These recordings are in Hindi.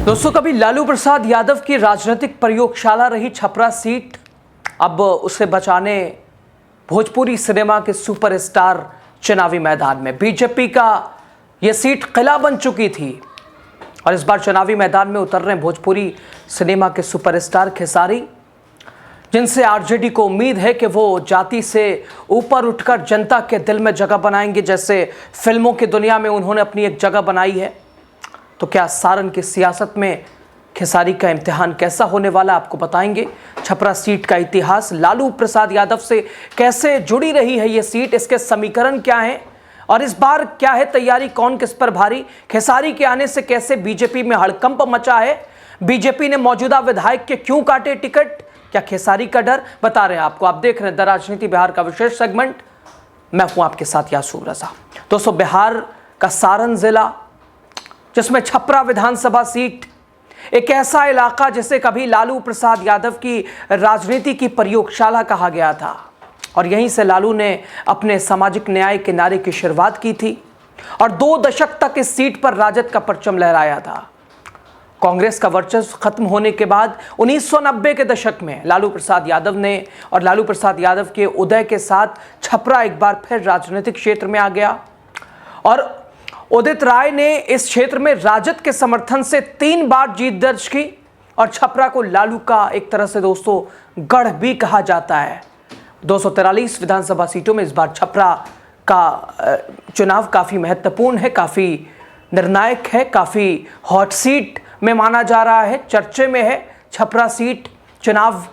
दोस्तों, कभी लालू प्रसाद यादव की राजनीतिक प्रयोगशाला रही छपरा सीट, अब उसे बचाने भोजपुरी सिनेमा के सुपरस्टार चुनावी मैदान में। बीजेपी का यह सीट किला बन चुकी थी और इस बार चुनावी मैदान में उतर रहे भोजपुरी सिनेमा के सुपरस्टार खेसारी, जिनसे आरजेडी को उम्मीद है कि वो जाति से ऊपर उठकर जनता के दिल में जगह बनाएंगे, जैसे फिल्मों की दुनिया में उन्होंने अपनी एक जगह बनाई है। तो क्या सारण की सियासत में खेसारी का इम्तिहान कैसा होने वाला, आपको बताएंगे। छपरा सीट का इतिहास, लालू प्रसाद यादव से कैसे जुड़ी रही है ये सीट, इसके समीकरण क्या हैं और इस बार क्या है तैयारी, कौन किस पर भारी। खेसारी के आने से कैसे बीजेपी में हड़कंप मचा है, बीजेपी ने मौजूदा विधायक के क्यों काटे टिकट, क्या खेसारी का डर, बता रहे हैं आपको। आप देख रहे हैं द राजनीति बिहार का विशेष सेगमेंट, मैं हूं आपके साथ यासूर रजा। दोस्तों, बिहार का सारण जिला, जिसमें छपरा विधानसभा सीट, एक ऐसा इलाका जिसे कभी लालू प्रसाद यादव की राजनीति की प्रयोगशाला कहा गया था और यहीं से लालू ने अपने सामाजिक न्याय के नारे की शुरुआत की थी और 2 दशक तक इस सीट पर राजद का परचम लहराया था। कांग्रेस का वर्चस्व खत्म होने के बाद 1990 के दशक में लालू प्रसाद यादव ने और लालू प्रसाद यादव के उदय के साथ छपरा एक बार फिर राजनीतिक क्षेत्र में आ गया और उदित राय ने इस क्षेत्र में राजद के समर्थन से 3 बार जीत दर्ज की और छपरा को लालू का एक तरह से दोस्तों गढ़ भी कहा जाता है। 243 विधानसभा सीटों में इस बार छपरा का चुनाव काफ़ी महत्वपूर्ण है, काफ़ी निर्णायक है, काफ़ी हॉट सीट में माना जा रहा है, चर्चे में है। छपरा सीट चुनाव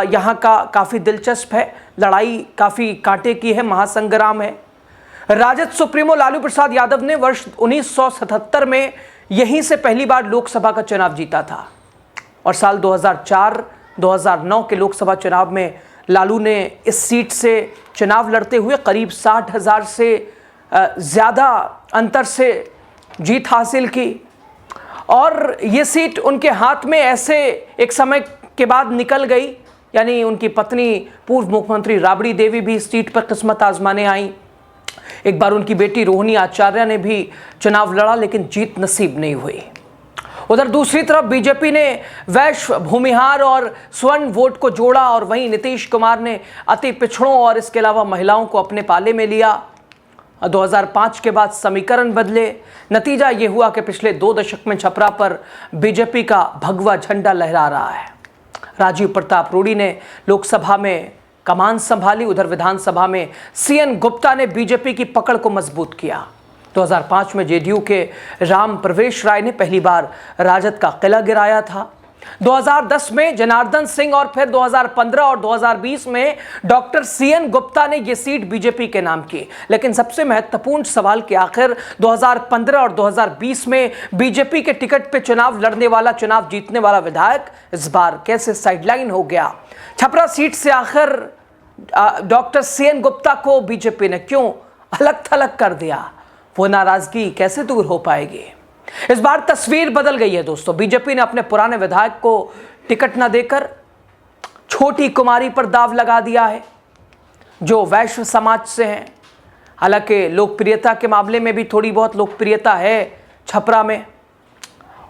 यहाँ का काफ़ी दिलचस्प है, लड़ाई काफ़ी कांटे की है, महासंग्राम है। राजद सुप्रीमो लालू प्रसाद यादव ने वर्ष 1977 में यहीं से पहली बार लोकसभा का चुनाव जीता था और साल 2004-2009 के लोकसभा चुनाव में लालू ने इस सीट से चुनाव लड़ते हुए करीब 60,000 से ज़्यादा अंतर से जीत हासिल की और ये सीट उनके हाथ में ऐसे एक समय के बाद निकल गई, यानी उनकी पत्नी पूर्व मुख्यमंत्री राबड़ी देवी भी इस सीट पर किस्मत आजमाने आई। एक बार उनकी बेटी रोहिणी आचार्य ने भी चुनाव लड़ा लेकिन जीत नसीब नहीं हुई। उधर दूसरी तरफ बीजेपी ने वैश्य, भूमिहार और स्वर्ण वोट को जोड़ा और वहीं नीतीश कुमार ने अति पिछड़ों और इसके अलावा महिलाओं को अपने पाले में लिया। 2005 के बाद समीकरण बदले, नतीजा ये हुआ कि पिछले 2 दशक में छपरा पर बीजेपी का भगवा झंडा लहरा रहा है। राजीव प्रताप रूडी ने लोकसभा में कमान संभाली, उधर विधानसभा में सीएन गुप्ता ने बीजेपी की पकड़ को मजबूत किया। 2005 में जेडीयू के राम प्रवेश राय ने पहली बार राजद का किला गिराया था। 2010 में जनार्दन सिंह और फिर 2015 और 2020 में डॉक्टर सीएन गुप्ता ने यह सीट बीजेपी के नाम की। लेकिन सबसे महत्वपूर्ण सवाल कि आखिर 2015 और 2020 में बीजेपी के टिकट पे चुनाव लड़ने वाला, चुनाव जीतने वाला विधायक इस बार कैसे साइडलाइन हो गया। छपरा सीट से आखिर डॉक्टर सीएन गुप्ता को बीजेपी ने क्यों अलग थलग कर दिया, वो नाराजगी कैसे दूर हो पाएगी। इस बार तस्वीर बदल गई है दोस्तों। बीजेपी ने अपने पुराने विधायक को टिकट न देकर छोटी कुमारी पर दाव लगा दिया है, जो वैश्य समाज से हैं। हालांकि लोकप्रियता के मामले में भी थोड़ी बहुत लोकप्रियता है छपरा में।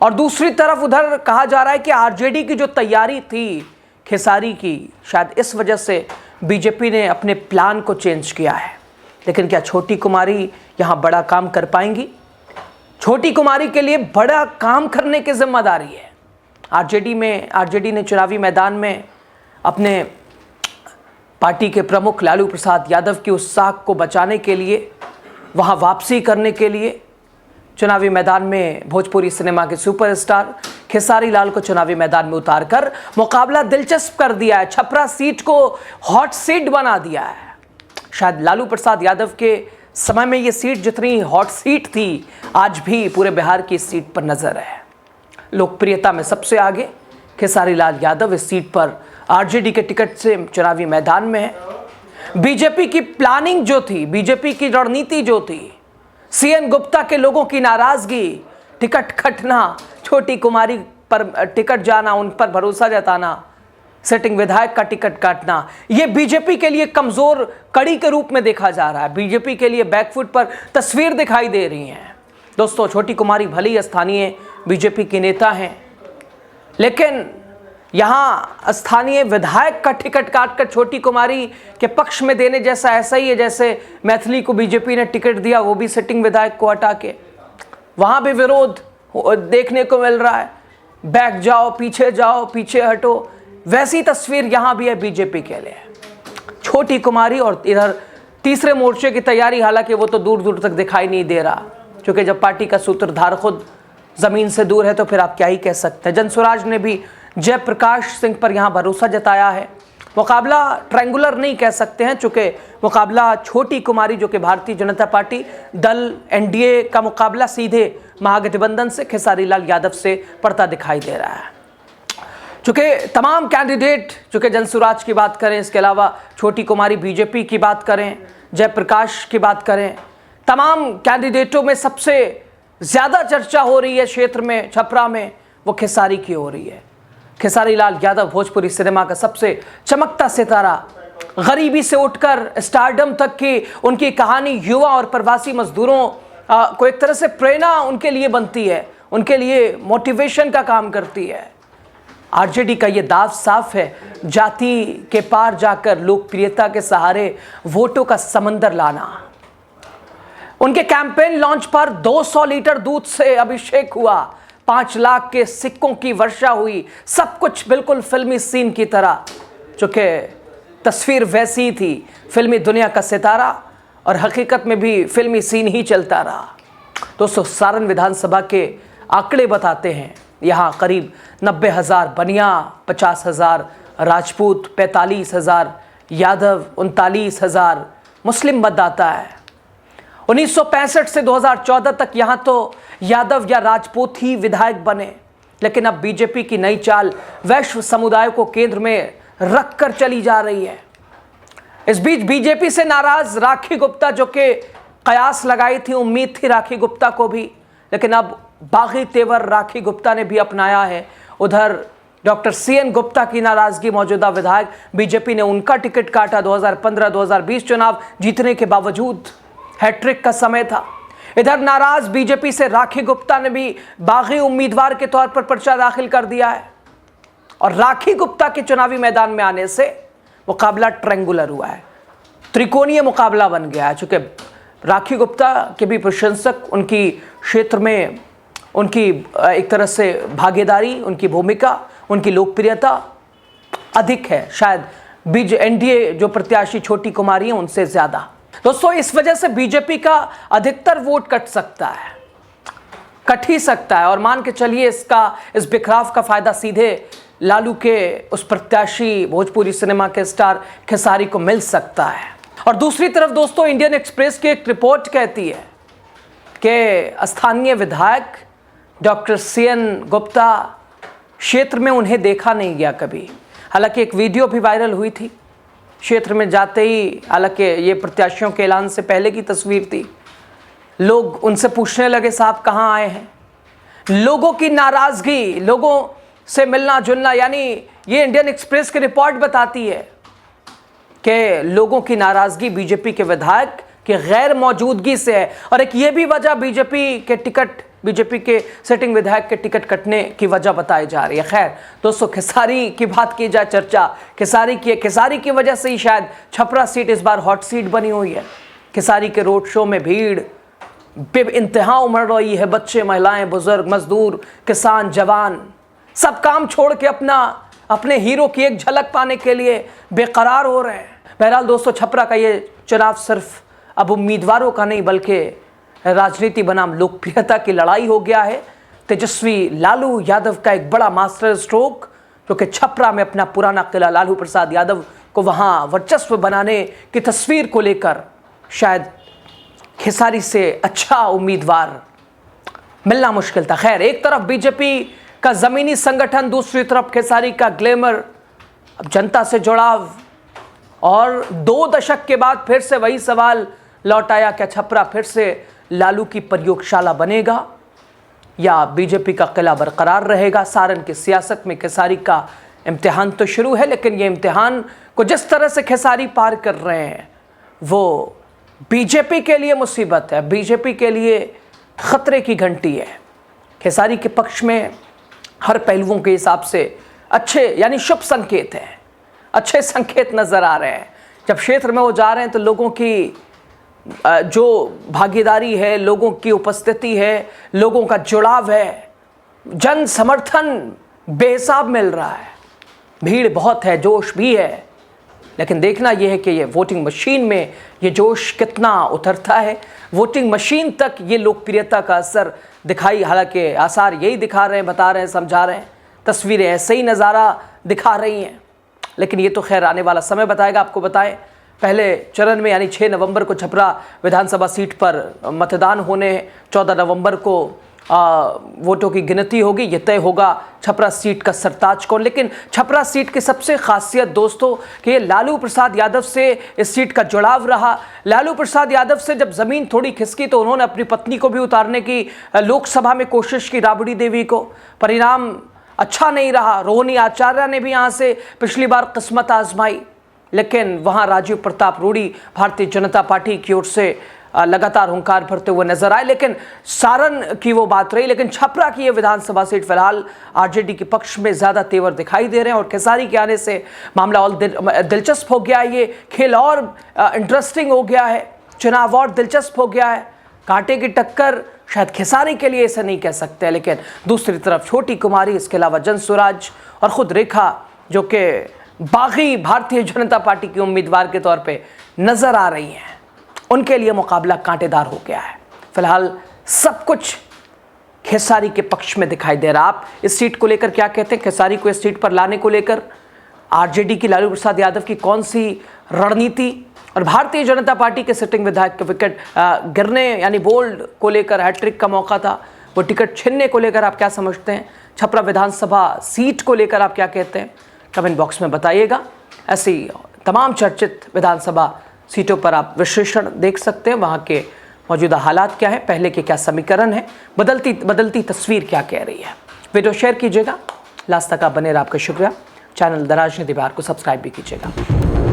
और दूसरी तरफ उधर कहा जा रहा है कि आरजेडी की जो तैयारी थी खेसारी की, शायद इस वजह से बीजेपी ने अपने प्लान को चेंज किया है। लेकिन क्या छोटी कुमारी यहाँ बड़ा काम कर पाएंगी? छोटी कुमारी के लिए बड़ा काम करने की जिम्मेदारी है आरजेडी ने चुनावी मैदान में अपने पार्टी के प्रमुख लालू प्रसाद यादव की उस साख को बचाने के लिए, वहाँ वापसी करने के लिए चुनावी मैदान में भोजपुरी सिनेमा के सुपरस्टार खेसारी लाल को चुनावी मैदान में उतारकर मुकाबला दिलचस्प कर दिया है। छपरा सीट को हॉट सीट बना दिया है। शायद लालू प्रसाद यादव के समय में ये सीट जितनी हॉट सीट थी, आज भी पूरे बिहार की इस सीट पर नजर है। लोकप्रियता में सबसे आगे खेसारी लाल यादव इस सीट पर आरजेडी के टिकट से चुनावी मैदान में है। बीजेपी की प्लानिंग जो थी, बीजेपी की रणनीति जो थी, सीएन गुप्ता के लोगों की नाराजगी, टिकट खटना, छोटी कुमारी पर टिकट जाना, उन पर भरोसा जताना, सिटिंग विधायक का टिकट काटना, यह बीजेपी के लिए कमजोर कड़ी के रूप में देखा जा रहा है। बीजेपी के लिए बैकफुट पर तस्वीर दिखाई दे रही है। दोस्तों, छोटी कुमारी भले ही स्थानीय बीजेपी के नेता हैं, लेकिन यहाँ स्थानीय विधायक का टिकट काटकर छोटी कुमारी के पक्ष में देने जैसा ऐसा ही है जैसे मैथिली को बीजेपी ने टिकट दिया, वो भी सिटिंग विधायक को हटा के। वहाँ भी विरोध देखने को मिल रहा है, बैक जाओ, पीछे हटो। वैसी तस्वीर यहाँ भी है बीजेपी के लिए। छोटी कुमारी और इधर तीसरे मोर्चे की तैयारी, हालांकि वो तो दूर दूर तक दिखाई नहीं दे रहा, क्योंकि जब पार्टी का सूत्रधार खुद जमीन से दूर है तो फिर आप क्या ही कह सकते हैं। जनसुराज ने भी जयप्रकाश सिंह पर यहाँ भरोसा जताया है। मुकाबला ट्रायंगुलर नहीं कह सकते हैं, चूँकि मुकाबला छोटी कुमारी जो कि भारतीय जनता पार्टी दल एनडीए का मुकाबला सीधे महागठबंधन से खेसारी लाल यादव से पड़ता दिखाई दे रहा है। चूँकि तमाम कैंडिडेट, चूँकि जनसुराज की बात करें, इसके अलावा छोटी कुमारी बीजेपी की बात करें, जयप्रकाश की बात करें, तमाम कैंडिडेटों में सबसे ज़्यादा चर्चा हो रही है क्षेत्र में, छपरा में, वो खेसारी की हो रही है। खेसारी लाल यादव भोजपुरी सिनेमा का सबसे चमकता सितारा, गरीबी से उठकर स्टारडम तक की उनकी कहानी युवा और प्रवासी मजदूरों को एक तरह से प्रेरणा उनके लिए बनती है, उनके लिए मोटिवेशन का काम करती है। आरजेडी का ये दाव साफ है, जाति के पार जाकर लोकप्रियता के सहारे वोटों का समंदर लाना। उनके कैंपेन लॉन्च पर 200 लीटर दूध से अभिषेक हुआ, 5 लाख के सिक्कों की वर्षा हुई, सब कुछ बिल्कुल फिल्मी सीन की तरह। चूँकि तस्वीर वैसी थी, फिल्मी दुनिया का सितारा, और हकीकत में भी फिल्मी सीन ही चलता रहा। दोस्तों, सारण विधानसभा के आंकड़े बताते हैं, यहाँ करीब 90,000 बनिया, 50,000 राजपूत, 45,000 यादव, 39,000 मुस्लिम मतदाता है। 1965 से 2014 तक यहाँ तो यादव या राजपूत ही विधायक बने, लेकिन अब बीजेपी की नई चाल वैश्व समुदाय को केंद्र में रखकर चली जा रही है। इस बीच बीजेपी से नाराज राखी गुप्ता, जो कि कयास लगाई थी, उम्मीद थी राखी गुप्ता को भी, लेकिन अब बागी तेवर राखी गुप्ता ने भी अपनाया है। उधर डॉक्टर सीएन गुप्ता की नाराजगी, मौजूदा विधायक, बीजेपी ने उनका टिकट काटा। 2015-2020 चुनाव जीतने के बावजूद हैट्रिक का समय था। इधर नाराज बीजेपी से राखी गुप्ता ने भी बागी उम्मीदवार के तौर पर पर्चा दाखिल कर दिया है, और राखी गुप्ता के चुनावी मैदान में आने से मुकाबला ट्रायंगुलर हुआ है, त्रिकोणीय मुकाबला बन गया है। चूँकि राखी गुप्ता के भी प्रशंसक, उनकी क्षेत्र में उनकी एक तरह से भागीदारी, उनकी भूमिका, उनकी लोकप्रियता अधिक है, शायद एनडीए जो प्रत्याशी छोटी कुमारी है उनसे ज़्यादा। दोस्तों, इस वजह से बीजेपी का अधिकतर वोट कट ही सकता है, और मान के चलिए इस बिखराव का फायदा सीधे लालू के उस प्रत्याशी, भोजपुरी सिनेमा के स्टार खेसारी को मिल सकता है। और दूसरी तरफ दोस्तों, इंडियन एक्सप्रेस की एक रिपोर्ट कहती है कि स्थानीय विधायक डॉक्टर सीएन गुप्ता क्षेत्र में उन्हें देखा नहीं गया कभी। हालांकि एक वीडियो भी वायरल हुई थी क्षेत्र में जाते ही, हालांकि ये प्रत्याशियों के ऐलान से पहले की तस्वीर थी। लोग उनसे पूछने लगे, साहब कहाँ आए हैं। लोगों की नाराज़गी, लोगों से मिलना जुलना, यानी ये इंडियन एक्सप्रेस की रिपोर्ट बताती है कि लोगों की नाराज़गी बीजेपी के विधायक की गैर मौजूदगी से है। और एक ये भी वजह बीजेपी के सिटिंग विधायक के टिकट कटने की वजह बताई जा रही है। खैर दोस्तों, खेसारी की बात की जाए, चर्चा खेसारी की वजह से ही शायद छपरा सीट इस बार हॉट सीट बनी हुई है। खेसारी के रोड शो में भीड़ बेइंतहा उमड़ रही है। बच्चे, महिलाएं, बुजुर्ग, मजदूर, किसान, जवान सब काम छोड़ के अपने हीरो की एक झलक पाने के लिए बेकरार हो रहे हैं। बहरहाल दोस्तों, छपरा का ये चुनाव सिर्फ अब उम्मीदवारों का नहीं, बल्कि राजनीति बनाम लोकप्रियता की लड़ाई हो गया है। तेजस्वी लालू यादव का एक बड़ा मास्टर स्ट्रोक, जो कि छपरा में अपना पुराना किला लालू प्रसाद यादव को वहां वर्चस्व बनाने की तस्वीर को लेकर शायद खेसारी से अच्छा उम्मीदवार मिलना मुश्किल था। खैर, एक तरफ बीजेपी का ज़मीनी संगठन, दूसरी तरफ खेसारी का ग्लैमर, अब जनता से जुड़ाव, और 2 दशक के बाद फिर से वही सवाल लौट आया, क्या छपरा फिर से लालू की प्रयोगशाला बनेगा या बीजेपी का किला बरकरार रहेगा। सारण की सियासत में खेसारी का इम्तिहान तो शुरू है, लेकिन ये इम्तिहान को जिस तरह से खेसारी पार कर रहे हैं वो बीजेपी के लिए मुसीबत है, बीजेपी के लिए खतरे की घंटी है। खेसारी के पक्ष में हर पहलुओं के हिसाब से अच्छे यानी शुभ संकेत हैं, अच्छे संकेत नज़र आ रहे हैं। जब क्षेत्र में वो जा रहे हैं तो लोगों की जो भागीदारी है, लोगों की उपस्थिति है, लोगों का जुड़ाव है, जन समर्थन बेहिसाब मिल रहा है, भीड़ बहुत है, जोश भी है। लेकिन देखना यह है कि ये वोटिंग मशीन में ये जोश कितना उतरता है। वोटिंग मशीन तक ये लोकप्रियता का असर दिखाई, हालांकि आसार यही दिखा रहे हैं, बता रहे हैं, समझा रहे हैं, तस्वीरें ऐसे ही नज़ारा दिखा रही हैं। लेकिन ये तो खैर आने वाला समय बताएगा। आपको बताएं, पहले चरण में यानी 6 नवंबर को छपरा विधानसभा सीट पर मतदान होने, 14 नवंबर को वोटों की गिनती होगी। ये तय होगा छपरा सीट का सरताज कौन। लेकिन छपरा सीट की सबसे खासियत दोस्तों कि ये लालू प्रसाद यादव से इस सीट का जुड़ाव रहा। लालू प्रसाद यादव से जब ज़मीन थोड़ी खिसकी तो उन्होंने अपनी पत्नी को भी उतारने की लोकसभा में कोशिश की, राबड़ी देवी को। परिणाम अच्छा नहीं रहा। रोहिणी आचार्य ने भी यहाँ से पिछली बार किस्मत आजमाई, लेकिन वहाँ राजीव प्रताप रूडी भारतीय जनता पार्टी की ओर से लगातार हुंकार भरते हुए नजर आए। लेकिन सारण की वो बात रही, लेकिन छपरा की ये विधानसभा सीट फिलहाल आरजेडी के पक्ष में ज़्यादा तेवर दिखाई दे रहे हैं। और खेसारी के आने से मामला और दिलचस्प हो गया है, ये खेल और इंटरेस्टिंग हो गया है, चुनाव और दिलचस्प हो गया है। कांटे की टक्कर शायद खेसारी के लिए ऐसा नहीं कह सकते, लेकिन दूसरी तरफ छोटी कुमारी, इसके अलावा जनसुराज और ख़ुद रेखा जो कि बागी भारतीय जनता पार्टी की उम्मीदवार के तौर पे नज़र आ रही हैं, उनके लिए मुकाबला कांटेदार हो गया है। फिलहाल सब कुछ खेसारी के पक्ष में दिखाई दे रहा। आप इस सीट को लेकर क्या कहते हैं? खेसारी को इस सीट पर लाने को लेकर आरजेडी की लालू प्रसाद यादव की कौन सी रणनीति और भारतीय जनता पार्टी के सिटिंग विधायक के विकेट गिरने यानी बोल्ड को लेकर हैट्रिक का मौका था, वो टिकट छीनने को लेकर आप क्या समझते हैं? छपरा विधानसभा सीट को लेकर आप क्या कहते हैं? कमेंट बॉक्स में बताइएगा। ऐसी तमाम चर्चित विधानसभा सीटों पर आप विश्लेषण देख सकते हैं, वहाँ के मौजूदा हालात क्या है, पहले के क्या समीकरण है, बदलती तस्वीर क्या कह रही है। वीडियो शेयर कीजिएगा, लास्ट तक आप बने रहे, आपका शुक्रिया। चैनल द राजनीति बिहार को सब्सक्राइब भी कीजिएगा।